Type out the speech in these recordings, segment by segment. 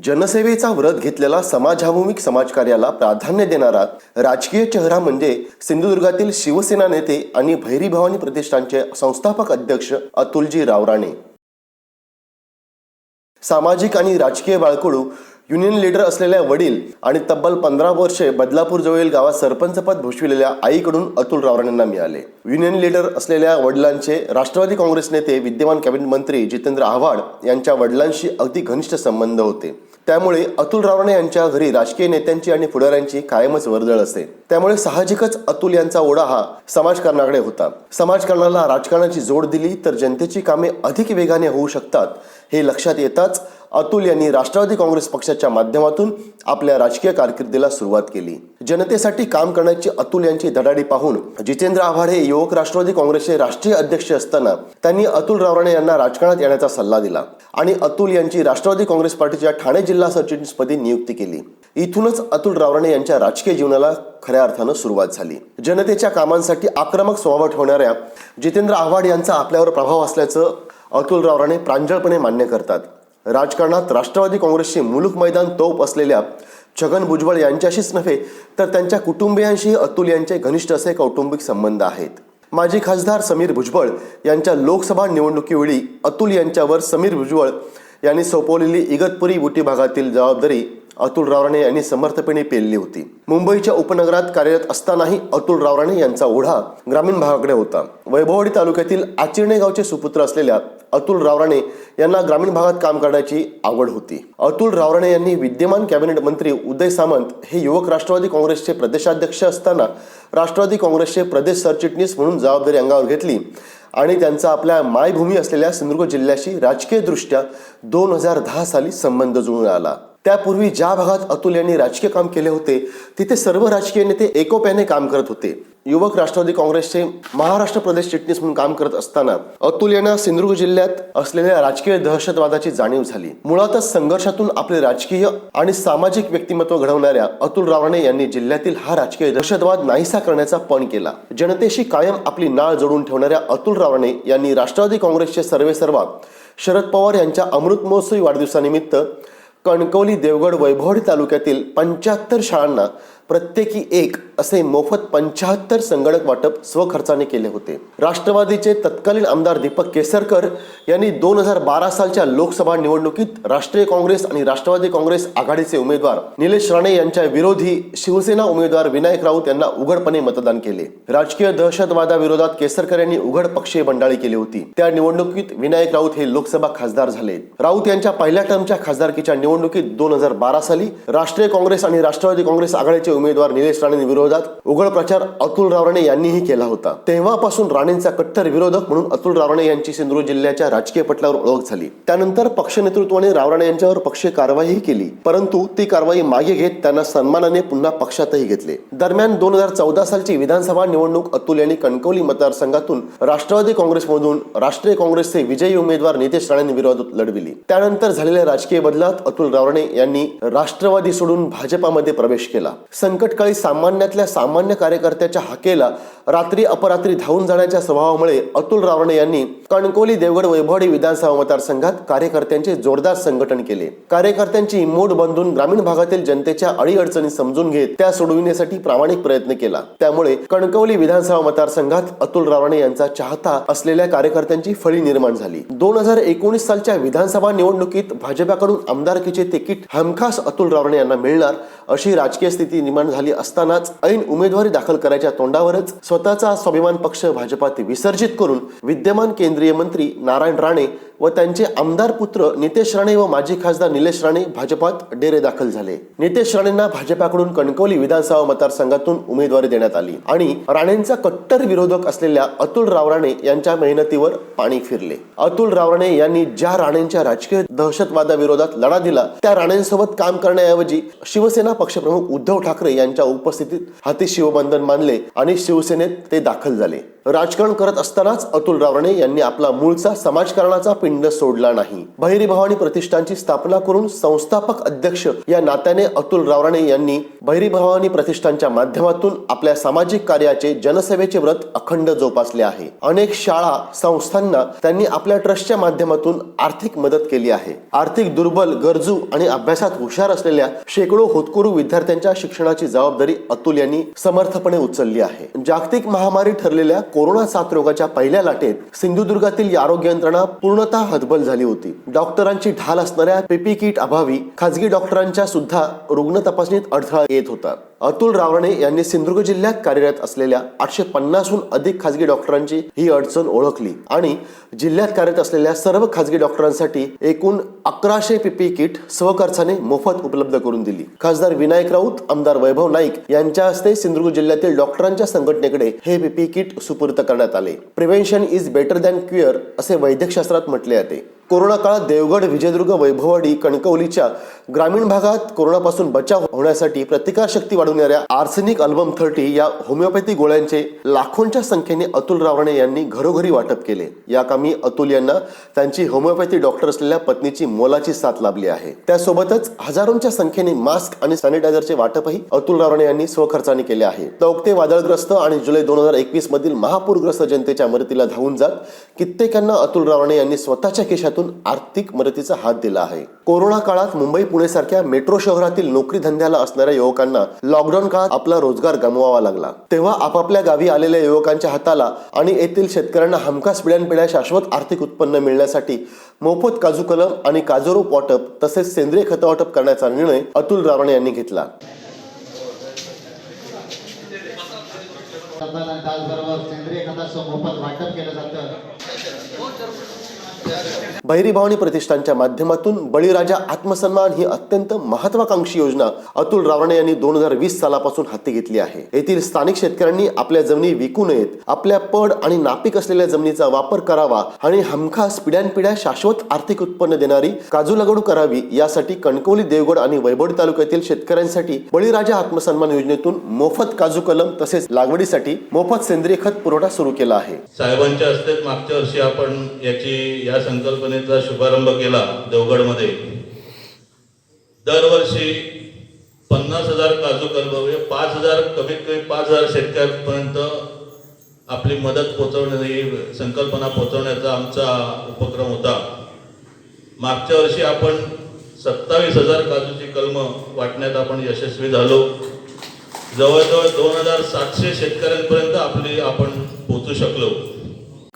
जनसेवेचा व्रत घेतलेला समाजाभिमुख समाजकार्याला प्राधान्य देणारा राजकीय चेहरा म्हणजे सिंधुदुर्गातील शिवसेना नेते आणि भैरी भवानी प्रतिष्ठानचे संस्थापक अध्यक्ष अतुलजी रावराणे. सामाजिक आणि राजकीय बाळकडू युनियन लीडर असलेल्या वडील आणि तब्बल 15 वर्षे बदलापूर जवळील गावात सरपंच पद भूषविलेल्या आईकडून अतुल रावराणेंना मिळाले. युनियन लीडर असलेल्या वडिलांचे राष्ट्रवादी काँग्रेस नेते विद्यमान कॅबिनेट मंत्री जितेंद्र आव्हाड यांच्या वडिलांशी अगदी घनिष्ठ संबंध होते. त्यामुळे अतुल रावराणे यांच्या घरी राजकीय नेत्यांची आणि पुढाऱ्यांची कायमच वर्दळ असे. त्यामुळे साहजिकच अतुल यांचा ओढा हा समाजकारणाकडे होता. समाजकारणाला राजकारणाची जोड दिली तर जनतेची कामे अधिक वेगाने होऊ शकतात हे लक्षात येताच अतुल यांनी राष्ट्रवादी काँग्रेस पक्षाच्या माध्यमातून आपल्या राजकीय कारकिर्दीला सुरुवात केली. जनतेसाठी काम करण्याची अतुल यांची धडाडी पाहून जितेंद्र आव्हाड हे युवक राष्ट्रवादी काँग्रेसचे राष्ट्रीय अध्यक्ष असताना त्यांनी अतुल रावराणे यांना राजकारणात येण्याचा सल्ला दिला आणि अतुल यांची राष्ट्रवादी काँग्रेस पार्टीच्या ठाणे जिल्हा सरचिटणीसपदी नियुक्ती केली. इथूनच अतुल रावराणे यांच्या राजकीय जीवनाला खऱ्या अर्थानं सुरुवात झाली. जनतेच्या कामांसाठी आक्रमक स्वभाव ठेवणाऱ्या जितेंद्र आव्हाड यांचा आपल्यावर प्रभाव असल्याचं अतुल रावराणे प्रांजळपणे मान्य करतात. राजकारणात राष्ट्रवादी काँग्रेसचे मुलूक मैदान तोप असलेल्या छगन भुजबळ यांच्याशीच नव्हे तर त्यांच्या कुटुंबियांशी अतुल यांचे घनिष्ठ असे कौटुंबिक संबंध आहेत. माजी खासदार समीर भुजबळ यांच्या लोकसभा निवडणुकीवेळी अतुल यांच्यावर समीर भुजबळ यांनी सोपवलेली इगतपुरी बुटी भागातील जबाबदारी अतुल रावराणे यांनी समर्थपणे पेलली होती. मुंबईच्या उपनगरात कार्यरत असतानाही अतुल रावराणे यांचा ओढा ग्रामीण भागाकडे होता. वैभववाडी तालुक्यातील आचिर्णे गावचे सुपुत्र असलेल्या अतुल रावराणे यांना ग्रामीण भागात काम करण्याची आवड होती. अतुल रावराणे यांनी विद्यमान कॅबिनेट मंत्री उदय सामंत हे युवक राष्ट्रवादी काँग्रेसचे प्रदेशाध्यक्ष असताना राष्ट्रवादी काँग्रेसचे प्रदेश सरचिटणीस म्हणून जबाबदारी अंगावर घेतली आणि त्यांचा आपल्या मायभूमी असलेल्या सिंधुदुर्ग जिल्ह्याशी राजकीय दृष्ट्या 2010 साली संबंध जुळून आला. त्यापूर्वी ज्या भागात अतुल यांनी राजकीय काम केले होते तिथे सर्व राजकीय नेते एकोप्याने काम करत होते. युवक राष्ट्रवादी काँग्रेसचे महाराष्ट्र प्रदेश चिटणीस म्हणून काम करत असताना अतुल यांना सिंधुदुर्ग जिल्ह्यात असलेल्या राजकीय दहशतवादाची जाणीव झाली. मुळातच संघर्षातून आपले राजकीय आणि सामाजिक व्यक्तिमत्व घडवणाऱ्या अतुल रावराणे यांनी जिल्ह्यातील हा राजकीय दहशतवाद नाहीसा करण्याचा पण केला. जनतेशी कायम आपली नाळ जोडून ठेवणाऱ्या अतुल रावराणे यांनी राष्ट्रवादी काँग्रेसचे सर्वेसर्वा शरद पवार यांच्या अमृत महोत्सवी वाढदिवसानिमित्त कणकवली, देवगड, वैभववाडी तालुक्यातील 75 शाळांना प्रत्येकी एक असे मोफत 75 संगणक वाटप स्वखर्चाने केले होते. राष्ट्रवादीचे तत्कालीन आमदार दीपक केसरकर यांनी 2012 सालच्या लोकसभा निवडणुकीत राष्ट्रीय काँग्रेस आणि राष्ट्रवादी काँग्रेस आघाडीचे उमेदवार निलेश राणे यांच्या विरोधी शिवसेना उमेदवार विनायक राऊत यांना उघडपणे मतदान केले. राजकीय दहशतवादाविरोधात केसरकर यांनी उघड पक्षीय बंडाळी केली होती. त्या निवडणुकीत विनायक राऊत हे लोकसभा खासदार झाले. राऊत यांच्या पहिल्या टर्मच्या खासदारकीच्या निवडणुकीत 2012 साली राष्ट्रीय काँग्रेस आणि राष्ट्रवादी काँग्रेस आघाडीचे उमेदवार निलेश राणे विरोधात उघड प्रचार अतुल रावराणे यांनीही केला होता. तेव्हापासून राणेंचा कट्टर विरोधक म्हणून अतुल रावराणे यांची सिंधुदुर्ग जिल्ह्याच्या राजकीय पटलावर ओळख झाली. त्यानंतर पक्ष नेतृत्वाने रावराणे यांच्यावर पक्षीय कारवाईही केली, परंतु ती कारवाई मागे घेत त्यांना सन्मानाने पुन्हा पक्षातही घेतले. दरम्यान 2014 सालची विधानसभा निवडणूक अतुल यांनी कणकवली मतदारसंघातून राष्ट्रवादी काँग्रेसमधून राष्ट्रीय काँग्रेसचे विजयी उमेदवार नितेश राणेंविरोधात लढविली. त्यानंतर झालेल्या राजकीय बदलात अतुल रावराणे यांनी राष्ट्रवादी सोडून भाजपामध्ये प्रवेश केला. संकटकाळी सामान्यातल्या सामान्य कार्यकर्त्याच्या हाकेला रात्री अपरात्री धावून जाण्याच्या स्वभावामुळे अतुल रावराणे यांनी कणकवली, देवगड, वैभववाडी विधानसभा मतदारसंघात कार्यकर्त्यांचे जोरदार संघटन केले. कार्यकर्त्यांची मोड बांधून ग्रामीण भागातील जनतेच्या अडीअडचणी समजून घेत त्या सोडविण्यासाठी प्रामाणिक प्रयत्न केला. त्यामुळे कणकवली विधानसभा मतदारसंघात अतुल रावराणे यांचा चाहता असलेल्या कार्यकर्त्यांची फळी निर्माण झाली. 2019 सालच्या विधानसभा निवडणुकीत भाजपाकडून आमदारकीचे तिकीट हमखास अतुल रावराणे यांना मिळणार अशी राजकीय स्थिती निर्माण झाली असतानाच ऐन उमेदवारी दाखल करायच्या तोंडावरच स्वतःचा स्वाभिमान पक्ष भाजपात विसर्जित करून विद्यमान केंद्रीय मंत्री नारायण राणे व त्यांचे आमदार पुत्र नितेश राणे व माजी खासदार निलेश राणे भाजपात डेरे दाखल झाले. नितेश राणेंना भाजपाकडून कणकवली विधानसभा मतदारसंघातून उमेदवारी देण्यात आली आणि राणेंचा कट्टर विरोधक असलेल्या अतुल रावराणे यांच्या मेहनतीवर पाणी फिरले. अतुल रावराणे यांनी ज्या राणेंच्या राजकीय दहशतवादाविरोधात लढा दिला त्या राणेंसोबत काम करण्याऐवजी शिवसेना पक्षप्रमुख उद्धव ठाकरे यांच्या उपस्थितीत हाती शिवबंधन मानले आणि शिवसेनेत ते दाखल झाले. राजकारण करत असतानाच अतुल रावणे यांनी आपला मूळचा समाजकारणाचा पिंड सोडला नाही. बहिरी भवानी प्रतिष्ठानची स्थापना करून संस्थापक अध्यक्ष या नात्याने अतुल रावणे यांनी बहिरी भवानी प्रतिष्ठानच्या माध्यमातून आपल्या सामाजिक कार्याचे जनसेवेचे व्रत अखंड जोपासले आहे. अनेक शाळा संस्थांना त्यांनी आपल्या ट्रस्टच्या माध्यमातून आर्थिक मदत केली आहे. आर्थिक दुर्बल, गरजू आणि अभ्यासात हुशार असलेल्या शेकडो होतकरू विद्यार्थ्यांच्या शिक्षणाची जबाबदारी अतुल यांनी समर्थपणे उचलली आहे. जागतिक महामारी ठरलेल्या कोरोना साथरोगाच्या पहिल्या लाटेत सिंधुदुर्गातील आरोग्य यंत्रणा पूर्णतः हतबल झाली होती. डॉक्टरांची ढाल असणाऱ्या पीपी किट अभावी खाजगी डॉक्टरांच्या सुद्धा रुग्ण तपासणीत अडथळा येत होता. अतुल रावणे यांनी सिंधुदुर्ग जिल्ह्यात कार्यरत असलेल्या 850हून अधिक खाजगी डॉक्टरांची ही अडचण ओळखली आणि जिल्ह्यात कार्यरत असलेल्या सर्व खाजगी डॉक्टरांसाठी एकूण 1100 पीपी किट स्वखर्चाने मोफत उपलब्ध करून दिली. खासदार विनायक राऊत, आमदार वैभव नाईक यांच्या हस्ते सिंधुदुर्ग जिल्ह्यातील डॉक्टरांच्या संघटनेकडे हे पीपी किट सुपूर्द करण्यात आले. Prevention is better than cure असे वैद्यकशास्त्रात म्हटले जाते. कोरोना काळात देवगड, विजयदुर्ग, वैभववाडी, कणकवलीच्या ग्रामीण भागात कोरोनापासून बचाव होण्यासाठी प्रतिकारशक्ती वाढवणाऱ्या आर्सेनिक अल्बम 30 या होमिओपॅथी गोळ्यांचे लाखोंच्या संख्येने अतुल रावणे यांनी घरोघरी वाटप केले. या कामी अतुल यांना त्यांची होमिओपॅथी डॉक्टर असलेल्या पत्नीची मोलाची साथ लाभली आहे. त्यासोबतच हजारोंच्या संख्येने मास्क आणि सॅनिटायझरचे वाटपही अतुल रावणे यांनी स्वखर्चाने केले आहे. तौक्ते वादळग्रस्त आणि जुलै 2021 मधील महापूरग्रस्त जनतेच्या मदतीला धावून जात कित्येकांना अतुल रावणे यांनी स्वतःच्या खिशातून आर्थिक मदतीचा हात दिला आहे. कोरोना काळात मुंबई, पुणे सारख्या मेट्रो शहरातील नोकरी धंद्याला असणाऱ्या युवकांना लॉकडाऊन काळात आपला रोजगार गमवावा लागला. तेव्हा आपापल्या गावी आलेल्या युवकांच्या हाताला आणि येथील शेतकऱ्यांना हमखास पिढ्यानपिढ्या शाश्वत आर्थिक उत्पन्न मिळण्यासाठी मोफत काजू कलम आणि काजू रोप वाटप तसेच सेंद्रिय खत वाटप करण्याचा निर्णय अतुल रावणे यांनी घेतला. सेंद्रिय खताचं मोफत वाटप केलं जातं. बहिरी भवानी प्रतिष्ठानच्या माध्यमातून बळीराजा आत्मसन्मान ही अत्यंत महत्वाकांक्षी योजना अतुल रावणे यांनी 2020 सालापासून हाती घेतली आहे. येथील स्थानिक शेतकऱ्यांनी आपल्या जमिनी विकू नयेत, आपल्या पड आणि नापीक असलेल्या जमिनीचा वापर करावा आणि हमखास पिढ्यानपिढ्या शाश्वत आर्थिक उत्पन्न देणारी काजू लागवड करावी यासाठी कणकवली, देवगड आणि वैभववाडी तालुक्यातील शेतकऱ्यांसाठी बळीराजा आत्मसन्मान योजनेतून मोफत काजू कलम तसेच लागवडीसाठी मोफत सेंद्रिय खत पुरवठा सुरू केला आहे. साहेबांच्या हस्ते मागच्या वर्षी आपण या संकल्पनेचा शुभारंभ केला देवगडमध्ये. दरवर्षी 50,000 काजू कलम, 5,000 कमीत कमी 5,000 शेतकऱ्यांपर्यंत आपली मदत पोहोचवण्याची संकल्पना पोहोचवण्याचा आमचा उपक्रम होता. मागच्या वर्षी आपण 27,000 काजूची कलम वाटण्यात आपण यशस्वी झालो. जवळजवळ 2,700 शेतकऱ्यांपर्यंत आपण पोहोचू शकलो.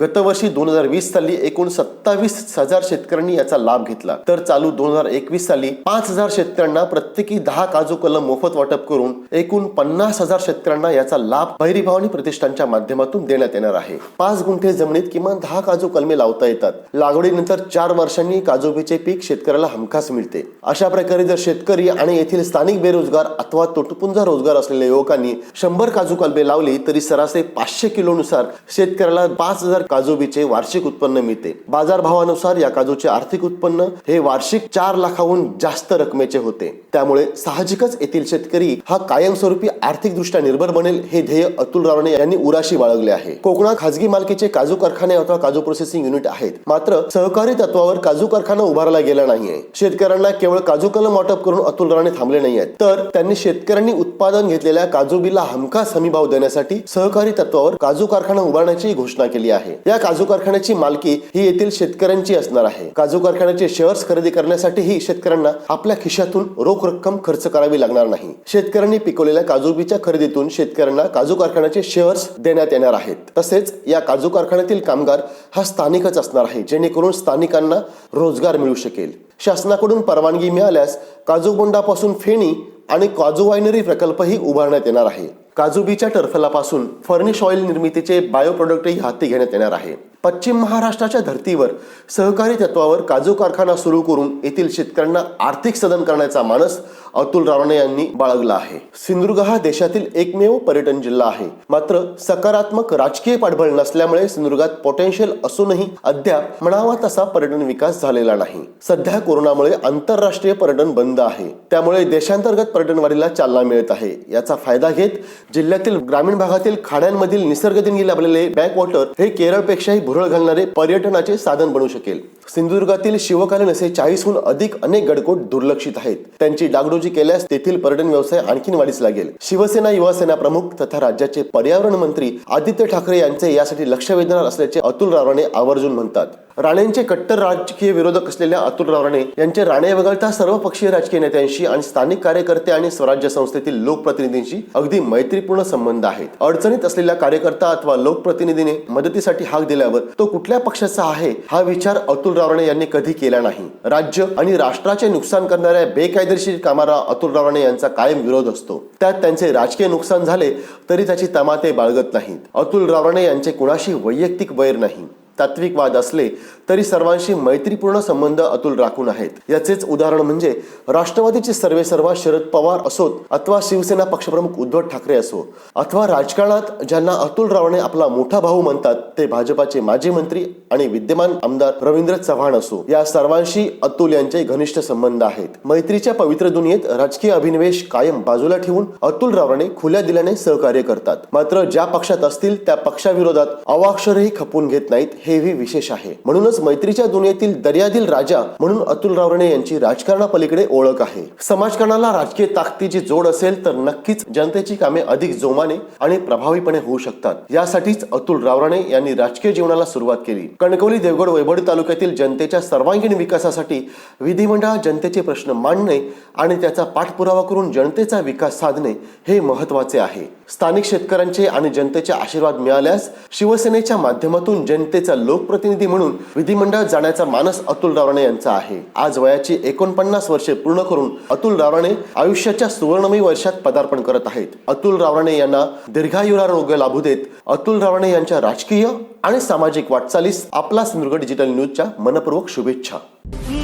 गतवर्षी 2020 साली एकूण 27,000 शेतकऱ्यांनी याचा लाभ घेतला, तर चालू 2021 साली 5,000 शेतकऱ्यांना प्रत्येकी 10 काजू कलम मोफत वाटप करून एकूण 50,000 शेतकऱ्यांना याचा लाभ बहिरी भवानी प्रतिष्ठानच्या माध्यमातून देण्यात येणार आहे. 5 गुंठे जमिनीत किमान 10 काजू कलमे लावता येतात. लागवडीनंतर 4 वर्षांनी काजूबीचे पीक शेतकऱ्याला हमखास मिळते. अशा प्रकारे जर शेतकरी आणि येथील स्थानिक बेरोजगार अथवा तुटपुंजा रोजगार असलेल्या युवकांनी 100 काजू कलमे लावली तरी सरासरी 500 किलोनुसार शेतकऱ्याला 5,000 काजूबीचे वार्षिक उत्पन्न मिळते. बाजारभावानुसार या काजूचे आर्थिक उत्पन्न हे वार्षिक 4 लाखाहून जास्त रकमेचे होते. त्यामुळे साहजिकच येथील शेतकरी हा कायमस्वरूपी आर्थिकदृष्ट्या निर्भर बनेल हे ध्येय अतुल रावणे यांनी उराशी बाळगले आहे. कोकणात खाजगी मालकीचे काजू कारखाने अथवा काजू प्रोसेसिंग युनिट आहेत, मात्र सहकारी तत्वावर काजू कारखाना उभारला गेला नाहीये. शेतकऱ्यांना केवळ काजू कलम वाटप करून अतुल रावणे थांबले नाहीयेत, तर त्यांनी शेतकऱ्यांनी उत्पादन घेतलेल्या काजूबीला हमखास हमीभाव देण्यासाठी सहकारी तत्वावर काजू कारखाना उभारण्याची घोषणा केली आहे. या काजू कारखान्याची मालकी ही येथील शेतकऱ्यांची असणार आहे. काजू कारखान्याचे शेअर्स खरेदी करण्यासाठीही शेतकऱ्यांना आपल्या खिशातून रोख रक्कम खर्च करावी लागणार नाही. शेतकऱ्यांनी पिकवलेल्या काजूबीच्या खरेदीतून शेतकऱ्यांना काजू कारखान्याचे शेअर्स देण्यात येणार आहेत. तसेच या काजू कारखान्यातील कामगार हा स्थानिकच असणार आहे, जेणेकरून स्थानिकांना रोजगार मिळू शकेल. शासनाकडून परवानगी मिळाल्यास काजू बोंडापासून फेणी आणि काजू वायनरी प्रकल्पही उभारण्यात येणार आहे. काजूबीच्या टरफलापासून फर्निश ऑइल निर्मितीचे बायो प्रोडक्टही हाती घेण्यात येणार आहे. पश्चिम महाराष्ट्राच्या धर्तीवर सहकारी तत्वावर काजू कारखाना सुरू करून येथील शेतकऱ्यांना आर्थिक सदन करण्याचा मानस अतुल रावणे यांनी बाळगला आहे. सिंधुदुर्ग हा देशातील एकमेव पर्यटन जिल्हा आहे, मात्र सकारात्मक राजकीय पाठबळ नसल्यामुळे सिंधुदुर्गात पोटेन्शियल असूनही अद्याप म्हणावा तसा पर्यटन विकास झालेला नाही. सध्या कोरोनामुळे आंतरराष्ट्रीय पर्यटन बंद आहे, त्यामुळे देशांतर्गत पर्यटन वाढीला चालना मिळत आहे. याचा फायदा घेत जिल्ह्यातील ग्रामीण भागातील खाड्यांमधील निसर्गदेणगी लाभलेले बॅकवॉटर हे केरळपेक्षाही भुरळ घालणारे पर्यटनाचे साधन बनू शकेल. सिंधुदुर्गातील शिवकालीन असे 40हून अधिक अनेक गडकोट दुर्लक्षित आहेत. त्यांची डागडुजी केल्यास तेथील पर्यटन व्यवसाय आणखीन वाढीस लागेल. शिवसेना युवासेना प्रमुख तथा राज्याचे पर्यावरण मंत्री आदित्य ठाकरे यांचे यासाठी लक्ष वेधणार असल्याचे अतुल रावराणे आवर्जून म्हणतात. राणेंचे कट्टर राजकीय विरोधक असलेल्या अतुल रावराणे यांचे राणे वगळता सर्व पक्षीय राजकीय नेत्यांशी आणि स्थानिक कार्यकर्ते आणि स्वराज्य संस्थेतील लोकप्रतिनिधींशी अगदी मैत्रीपूर्ण संबंध आहेत. अडचणीत असलेला कार्यकर्ता अथवा लोकप्रतिनिधीने मदतीसाठी हाक दिल्यावर तो कुठल्या पक्षाचा आहे हा विचार अतुल रावराणे यांनी कधी केला नाही. राज्य आणि राष्ट्राचे नुकसान करणाऱ्या बेकायदेशीर कामाला अतुल रावराणे यांचा कायम विरोध असतो. त्यात त्यांचे राजकीय नुकसान झाले तरी त्याची तमा ते बाळगत नाहीत. अतुल रावराणे यांचे कुणाशी वैयक्तिक वैर नाही. तात्विक वाद असले तरी सर्वांशी मैत्रीपूर्ण संबंध अतुल राखून आहेत. याचेच उदाहरण म्हणजे राष्ट्रवादीचे सर्वेसर्वा शरद पवार असोत अथवा शिवसेना पक्षप्रमुख उद्धव ठाकरे असो अथवा राजकारणात ज्यांना अतुल रावराणे आपला मोठा भाऊ म्हणतात ते भाजपाचे माजी मंत्री आणि विद्यमान आमदार रवींद्र चव्हाण असो. या सर्वांशी अतुल यांचे घनिष्ठ संबंध आहेत. मैत्रीच्या पवित्र दुनियेत राजकीय अभिनिवेश कायम बाजूला ठेवून अतुल रावराणे खुल्या दिल्याने सहकार्य करतात. मात्र ज्या पक्षात असतील त्या पक्षाविरोधात अवाक्षरही खपून घेत नाहीत हेही विशेष आहे. म्हणूनच मैत्रीच्या दुनियेतील दर्यादिल राजा म्हणून अतुल रावराणे यांची राजकारणापलीकडे ओळख आहे. समाजकारणाला राजकीय ताकदीची जोड असेल तर नक्कीच जनतेची कामे अधिक जोमाने आणि प्रभावीपणे होऊ शकतात. यासाठीच अतुल रावराणे यांनी राजकीय जीवनाला सुरुवात केली. कणकवली देवगड वैभवडी तालुक्यातील जनतेच्या सर्वांगीण विकासासाठी विधिमंडळात जनतेचे प्रश्न मांडणे आणि त्याचा पाठपुरावा करून जनतेचा विकास साधणे हे महत्त्वाचे आहे. स्थानिक शेतकऱ्यांचे आणि जनतेचे आशीर्वाद मिळाल्यास शिवसेनेच्या माध्यमातून जनतेचा लोकप्रतिनिधी म्हणून विधिमंडळात जाण्याचा मानस अतुल रावराणे यांचा आहे. आज वयाची 49 वर्षे पूर्ण करून अतुल रावराणे आयुष्याच्या सुवर्णमयी वर्षात पदार्पण करत आहेत. अतुल रावराणे यांना दीर्घायुरारोग्य लाभू देत. अतुल रावराणे यांच्या राजकीय आणि सामाजिक वाटचालीस आपला सिंधुदुर्ग डिजिटल न्यूजच्या मनपूर्वक शुभेच्छा.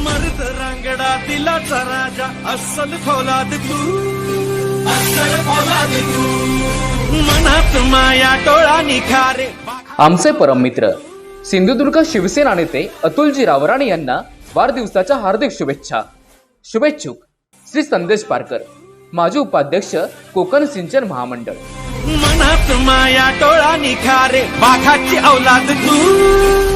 मर्द रांगडा दिलाचा राजा अस्सल फौलाद तू, अस्सल फौलाद तू, मनात माया डोळा निखारे. आमचे परममित्र सिंधुदुर्ग शिवसेना नेते अतुलजी रावराणे यांना वाढदिवसाच्या हार्दिक शुभेच्छा. शुभेच्छुक श्री संदेश पारकर, माजी उपाध्यक्ष कोकण सिंचन महामंडळ. मनात माया डोळा निखारे, बाघाची औलाद तू.